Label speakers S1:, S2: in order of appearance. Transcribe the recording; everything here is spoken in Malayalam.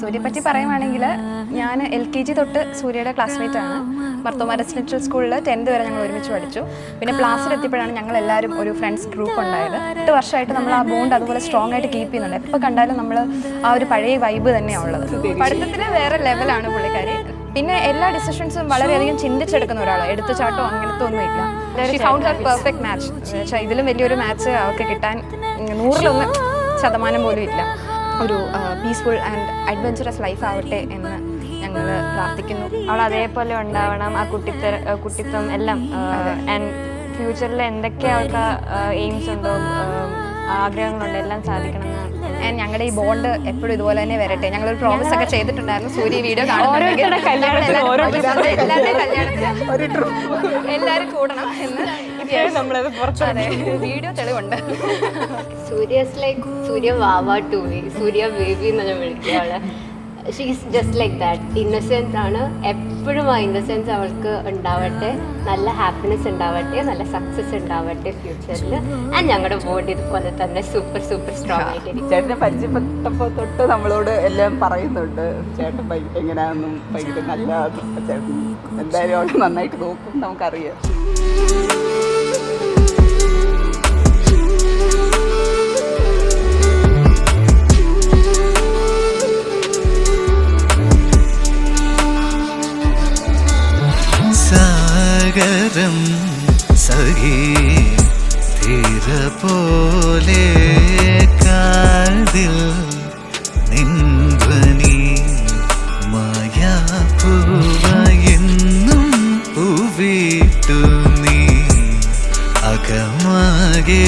S1: സൂര്യയെ പറ്റി പറയുവാണെങ്കിൽ ഞാൻ LKG തൊട്ട് സൂര്യയുടെ ക്ലാസ്മേറ്റ് ആണ്. മർത്തോമ റെസിഡൻഷ്യൽ സ്കൂളിൽ 10th വരെ ഞങ്ങൾ ഒരുമിച്ച് പഠിച്ചു. പിന്നെ ക്ലാസ്സിൽ എത്തിയപ്പോഴാണ് ഞങ്ങൾ എല്ലാവരും ഒരു ഫ്രണ്ട്സ് ഗ്രൂപ്പ് ഉണ്ടായത്. 8 വർഷമായിട്ട് നമ്മൾ ആ ബോണ്ട് അതുപോലെ സ്ട്രോങ് ആയിട്ട് കീപ്പ് ചെയ്യുന്നുണ്ട്. എപ്പോൾ കണ്ടാലും നമ്മൾ ആ ഒരു പഴയ വൈബ് തന്നെയാണ് ഉള്ളത്. പഠിത്തത്തിൽ വേറെ ലെവലാണ് പുള്ളിക്കാരി. പിന്നെ എല്ലാ ഡിസിഷൻസും വളരെയധികം ചിന്തിച്ചെടുക്കുന്ന ഒരാളാണ്. എടുത്തുചാട്ടോ അങ്ങനത്തെ ഒന്നുമില്ല. She found Har perfect match. പക്ഷേ ഇതിലും വലിയൊരു മാച്ച് അവർക്ക് കിട്ടാൻ 100% പോലും ഇല്ല. ഒരു പീസ്ഫുൾ ആൻഡ് അഡ്വഞ്ചറസ് ലൈഫ് ആവട്ടെ എന്ന് ഞങ്ങൾ പ്രാർത്ഥിക്കുന്നു.
S2: അവൾ അതേപോലെ ഉണ്ടാവണം, ആ കുട്ടിത്വം എല്ലാം. ആൻഡ് ഫ്യൂച്ചറിൽ എന്തൊക്കെ അവൾക്ക് എയിംസ് ഉണ്ടോ, ആഗ്രഹങ്ങളുണ്ടോ, എല്ലാം സാധിക്കണം.
S1: ആൻഡ് ഞങ്ങളുടെ ഈ ബോണ്ട് എപ്പോഴും ഇതുപോലെ തന്നെ വരട്ടെ. ഞങ്ങളൊരു പ്രോമിസ് ഒക്കെ ചെയ്തിട്ടുണ്ടായിരുന്നു. സൂര്യ വീഡിയോ എല്ലാവരും കൂടണം എന്ന് നമ്മളത് പുറത്താണ് വീഡിയോ തെളിവുണ്ട്.
S3: സൂര്യ വാവ ടൂവി, സൂര്യ ബേബി എന്ന് ഞാൻ വിളിക്കുക അവളെ. She is just like that. Innocence ആണ്. എപ്പോഴും ആ ഇന്നസെൻസ് അവൾക്ക് ഉണ്ടാവട്ടെ. നല്ല ഹാപ്പിനെസ് ഉണ്ടാവട്ടെ, നല്ല സക്സസ് ഉണ്ടാവട്ടെ ഫ്യൂച്ചറിൽ. ആൻഡ് ഞങ്ങളുടെ ബോർഡ് ഇതുപോലെ തന്നെ സൂപ്പർ സ്ട്രോങ് ആയിട്ടിരിക്കും.
S4: ചേട്ടനെ പരിചയപ്പെട്ടപ്പോൾ തൊട്ട് നമ്മളോട് എല്ലാം പറയുന്നുണ്ട്. ചേട്ടൻ എങ്ങനെയാണെന്നും ഭയങ്കര നല്ലതാണെന്നും. ചേട്ടൻ എന്തായാലും അവൾ നന്നായിട്ട് നോക്കും, നമുക്കറിയാം.
S5: സാഗരം സഖി തീര പോലെ കാതിൽ നിൻധ്വനി മായാപൂവയെന്നും പൂവിട്ടു നീ അകമാകെ